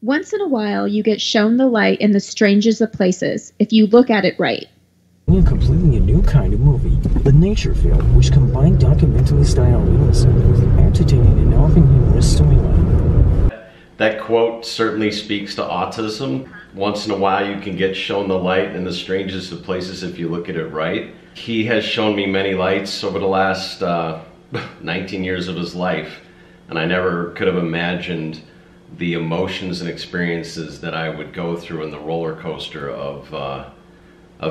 Once in a while, you get shown the light in the strangest of places if you look at it right. A completely new kind of movie, the nature film, which combined documentary style realism with an entertaining and often humorous storyline. That quote certainly speaks to autism. Once in a while you can get shown the light in the strangest of places if you look at it right. He has shown me many lights over the last 19 years of his life, and I never could have imagined the emotions and experiences that I would go through in the roller coaster of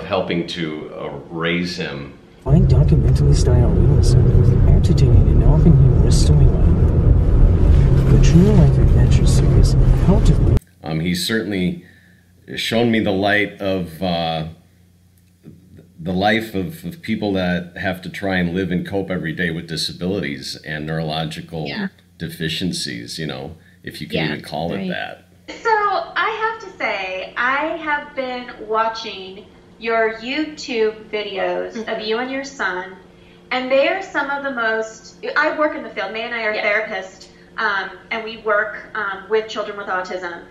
helping to raise him. Find documentary style realism with an entertaining and often humorous storyline. The True Life Adventure series, How to Be. He's certainly shown me the light of the life of people that have to try and live and cope every day with disabilities and neurological deficiencies, you know, if you can even call it that. So I have to say, I have been watching your YouTube videos of you and your son, and they are some of the most, I work in the field, May and I are therapists, and we work with children with autism.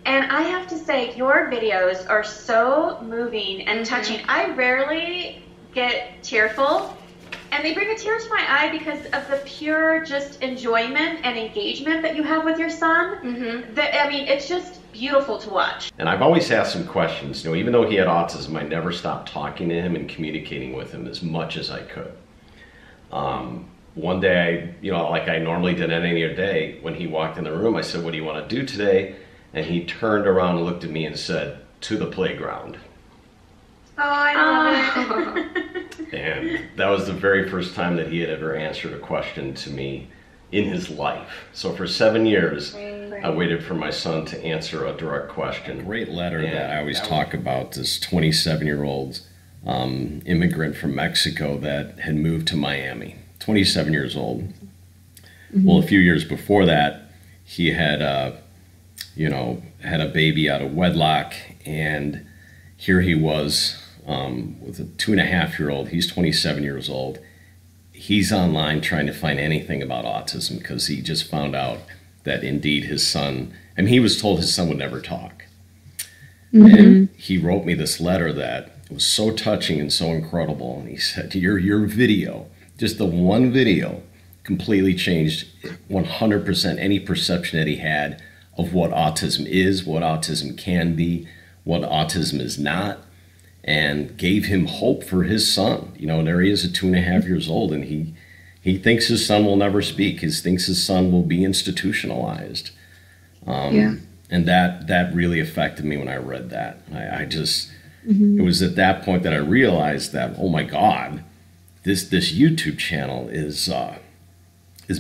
And I have to say, your videos are so moving and touching. I rarely get tearful, and they bring a tear to my eye because of the pure just enjoyment and engagement that you have with your son. I mean, it's just beautiful to watch. And I've always asked him questions. You know, even though he had autism, I never stopped talking to him and communicating with him as much as I could. One day, you know, like I normally did on any other day, when he walked in the room, I said, "What do you want to do today?" And he turned around and looked at me and said, "To the playground." Oh, I love it. And that was the very first time that he had ever answered a question to me in his life. So for 7 years, I waited for my son to answer a direct question. A great letter that I always talk about, this 27-year-old immigrant from Mexico that had moved to Miami, 27 years old. Well, a few years before that, he had had a baby out of wedlock, and here he was with a 2.5-year-old. He's 27 years old. He's online trying to find anything about autism because he just found out that indeed his son, I mean, he was told his son would never talk. And he wrote me this letter that was so touching and so incredible. And he said, your video, just the one video, completely changed 100% any perception that he had of what autism is, what autism can be, what autism is not, and gave him hope for his son. You know, there he is at 2.5 years old, and he thinks his son will never speak. He thinks his son will be institutionalized. And that really affected me when I read that. I just, it was at that point that I realized that, oh my God, this YouTube channel is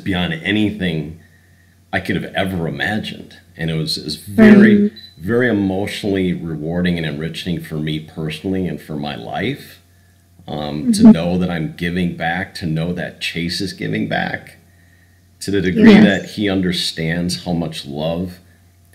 beyond anything I could have ever imagined. And it was very, very emotionally rewarding and enriching for me personally and for my life, to know that I'm giving back, to know that Chase is giving back, to the degree that he understands how much love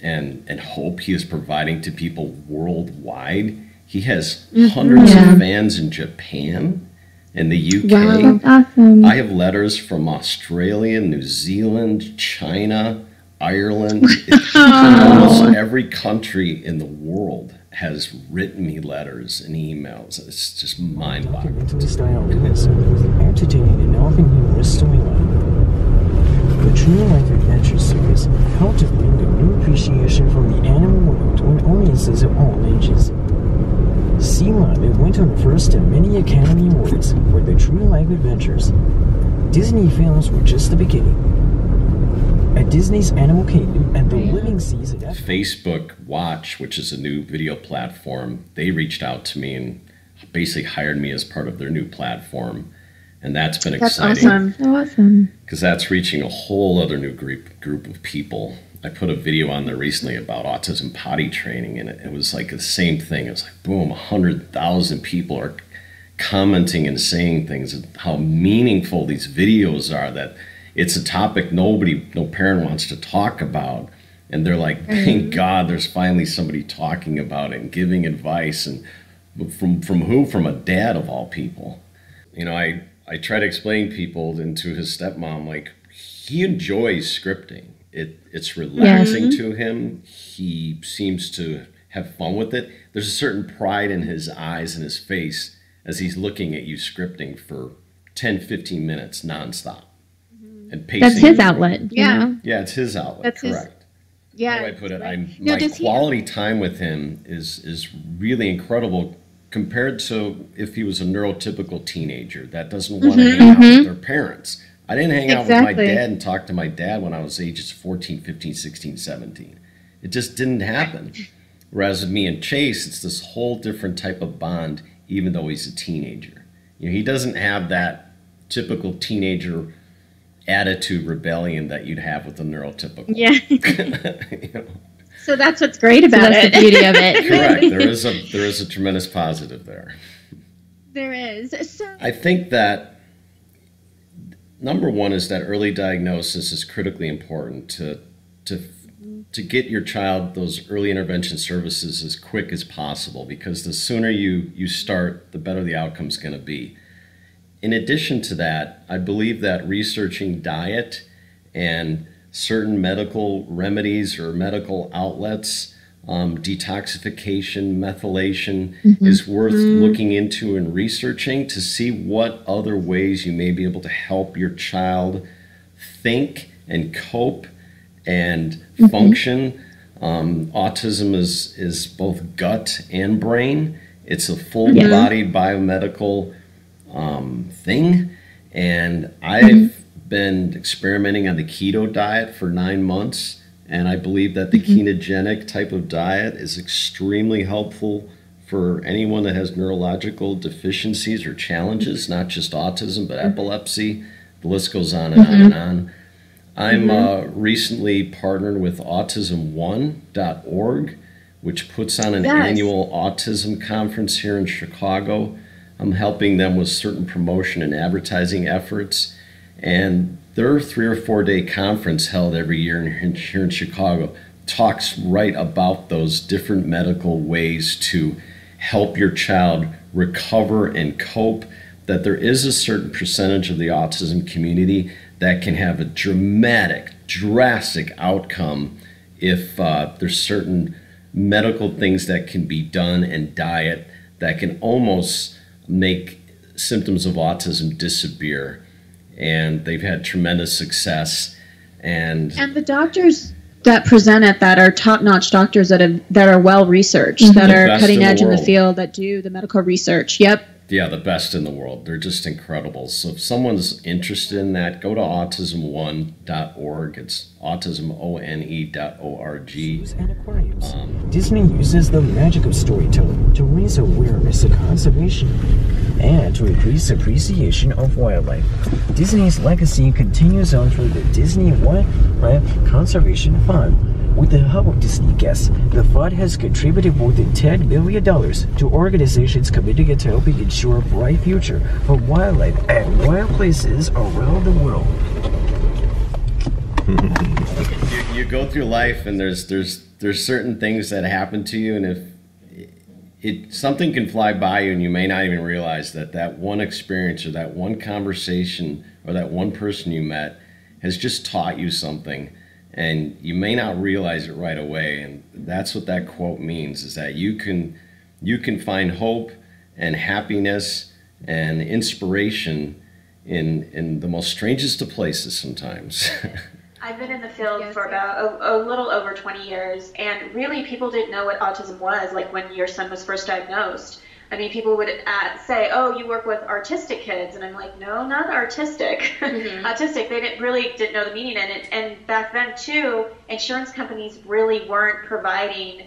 and hope he is providing to people worldwide. He has hundreds of fans in Japan, in the UK. Wow, that's awesome. I have letters from Australia, New Zealand, China, Ireland. Almost every country in the world has written me letters and emails. It's just mind-boggling. Documentary style realism with an entertaining and often humorous storyline. The True Life Adventure series, How to Bring a New Appreciation from the Animal World to audiences of all ages. Sea Live went on first in many Academy Awards for the True Life Adventures. Disney films were just the beginning. At Disney's Animal Kingdom and the Living Seas at Facebook Watch, which is a new video platform, they reached out to me and basically hired me as part of their new platform. And that's been exciting. That's awesome. Awesome. Because that's reaching a whole other new group of people. I put a video on there recently about autism potty training, and it was like the same thing. It was like, boom, 100,000 people are commenting and saying things, how meaningful these videos are, that it's a topic no parent wants to talk about. And they're like, thank God there's finally somebody talking about it and giving advice. And from who? From a dad of all people. You know, I try to explain people, and to his stepmom, like, he enjoys scripting. It's relaxing to him. He seems to have fun with it. There's a certain pride in his eyes and his face as he's looking at you scripting for 10, 15 minutes nonstop. And pacing. That's his outlet. Yeah. Yeah, it's his outlet. That's correct. Yeah. How do I put it? Right. My quality time with him is really incredible compared to if he was a neurotypical teenager that doesn't want to hang out with their parents. I didn't hang out with my dad and talk to my dad when I was ages 14, 15, 16, 17. It just didn't happen. Whereas with me and Chase, it's this whole different type of bond, even though he's a teenager. You know, he doesn't have that typical teenager attitude rebellion that you'd have with a neurotypical. Yeah. You know? So that's what's great about it. That's the beauty of it. Correct. There is a tremendous positive there. There is. So I think that number one is that early diagnosis is critically important to get your child those early intervention services as quick as possible, because the sooner you start, the better the outcome's going to be. In addition to that, I believe that researching diet and certain medical remedies or medical outlets, detoxification, methylation, is worth looking into and researching to see what other ways you may be able to help your child think and cope and function. Autism is both gut and brain. It's a full-bodied biomedical thing, and I've been experimenting on the keto diet for 9 months, and I believe that the ketogenic type of diet is extremely helpful for anyone that has neurological deficiencies or challenges, not just autism, but epilepsy. The list goes on and on and on. I'm recently partnered with autism1.org, which puts on an annual autism conference here in Chicago. I'm helping them with certain promotion and advertising efforts. And their 3 or 4 day conference held every year here in Chicago talks right about those different medical ways to help your child recover and cope, that there is a certain percentage of the autism community that can have a drastic outcome if there's certain medical things that can be done, and diet that can almost make symptoms of autism disappear. And they've had tremendous success. And the doctors that present at that are top-notch doctors that are well researched, that are cutting edge in the field, that do the medical research. Yep. Yeah, the best in the world. They're just incredible. So if someone's interested in that, go to autism1.org. It's autismone.org. And aquariums. Disney uses the magic of storytelling to raise awareness of conservation and to increase appreciation of wildlife. Disney's legacy continues on through the Disney Wildlife Conservation Fund. With the help of Disney guests, the fund has contributed more than $10 billion to organizations committed to helping ensure a bright future for wildlife and wild places around the world. You go through life, and there's certain things that happen to you, and if something can fly by you, and you may not even realize that one experience or that one conversation or that one person you met has just taught you something. And you may not realize it right away, and that's what that quote means, is that you can find hope and happiness and inspiration in the most strangest of places sometimes. I've been in the field for about a little over 20 years, and really people didn't know what autism was, like when your son was first diagnosed. I mean, people would say, "Oh, you work with artistic kids," and I'm like, "No, not artistic." Autistic. They didn't know the meaning in it. And back then too, insurance companies really weren't providing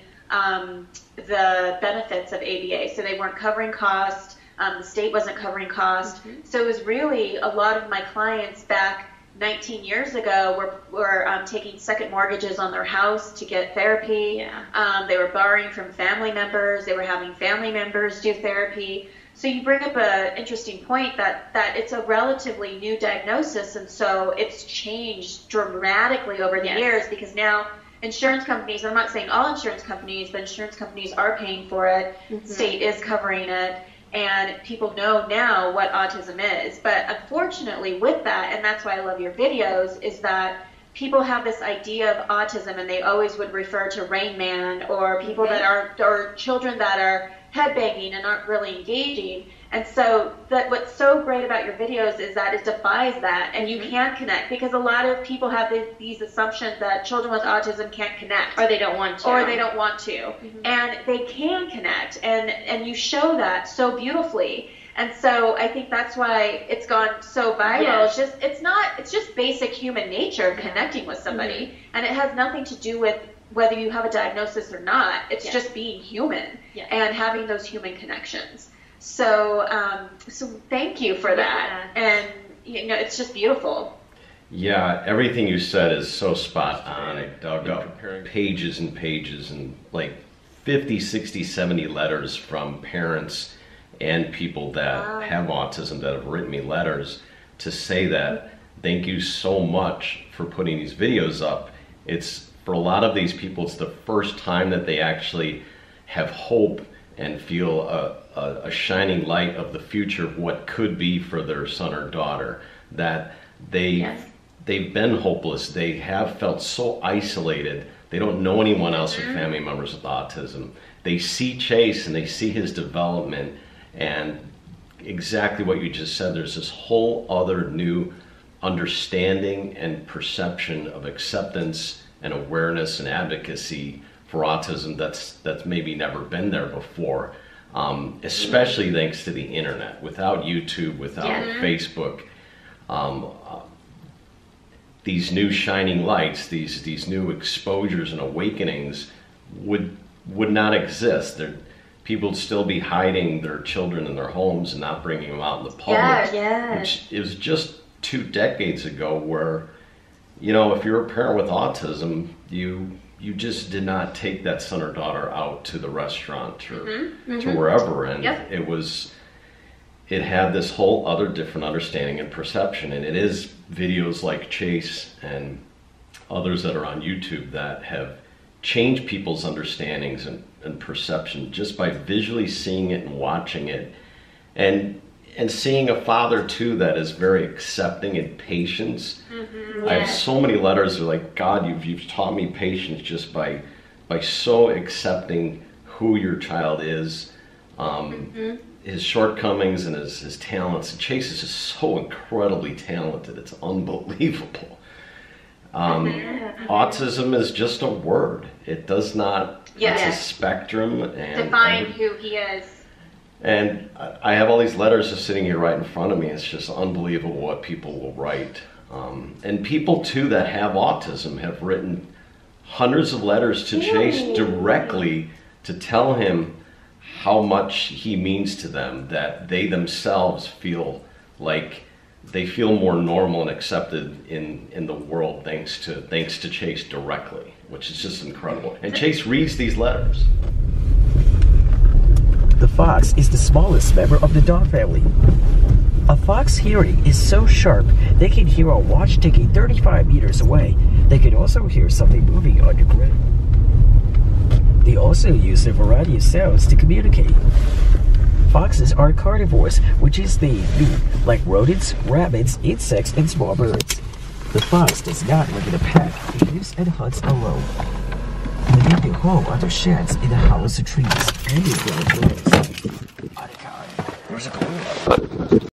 the benefits of ABA, so they weren't covering cost. The state wasn't covering cost. So it was really a lot of my clients back 19 years ago were taking second mortgages on their house to get therapy. They were borrowing from family members. They were having family members do therapy. So you bring up an interesting point that it's a relatively new diagnosis, and so it's changed dramatically over the years, because now insurance companies, I'm not saying all insurance companies, but insurance companies are paying for it. State is covering it. And people know now what autism is. But unfortunately with that, and that's why I love your videos, is that people have this idea of autism, and they always would refer to Rain Man or people that are, or children that are headbanging and aren't really engaging. And so that what's so great about your videos is that it defies that, and you can connect, because a lot of people have these assumptions that children with autism can't connect, or they don't want to, and they can connect, and you show that so beautifully. And so I think that's why it's gone so viral. Yes. It's just basic human nature of connecting with somebody, and it has nothing to do with whether you have a diagnosis or not. It's just being human and having those human connections. So, so thank you for that, and it's just beautiful. Yeah, everything you said is so spot on. I dug up pages and pages and like 50, 60, 70 letters from parents and people that have autism that have written me letters to say that thank you so much for putting these videos up. It's, for a lot of these people, it's the first time that they actually have hope and feel a shining light of the future of what could be for their son or daughter, that they've been hopeless, they have felt so isolated, they don't know anyone else with family members with autism. They see Chase and they see his development, and exactly what you just said, there's this whole other new understanding and perception of acceptance and awareness and advocacy for autism that's maybe never been there before, especially thanks to the internet. Without YouTube, without Facebook, these new shining lights, these new exposures and awakenings would not exist. People would still be hiding their children in their homes and not bringing them out in the public. Which it was just 2 decades ago where, if you're a parent with autism, you just did not take that son or daughter out to the restaurant or to wherever, and it had this whole other different understanding and perception. And it is videos like Chase and others that are on YouTube that have changed people's understandings and perception just by visually seeing it and watching it, and seeing a father too that is very accepting and patient. I have so many letters that are like, God, you've taught me patience just by so accepting who your child is, his shortcomings and his talents. And Chase is just so incredibly talented, it's unbelievable. Autism is just a word. It does not, it's a spectrum. And define who he is. And I have all these letters just sitting here right in front of me. It's just unbelievable what people will write. And people too that have autism have written hundreds of letters to Chase directly to tell him how much he means to them, that they themselves feel like they feel more normal and accepted in the world thanks to Chase directly, which is just incredible. And Chase reads these letters. The fox is the smallest member of the dog family. A fox's hearing is so sharp they can hear a watch ticking 35 meters away. They can also hear something moving on the ground. They also use a variety of sounds to communicate. Foxes are carnivores, which is they do like rodents, rabbits, insects, and small birds. The fox does not live in a pack. It lives and hunts alone. They make their home under sheds in the hollows of trees and in ground burrows. Oh my God, there's a gorilla.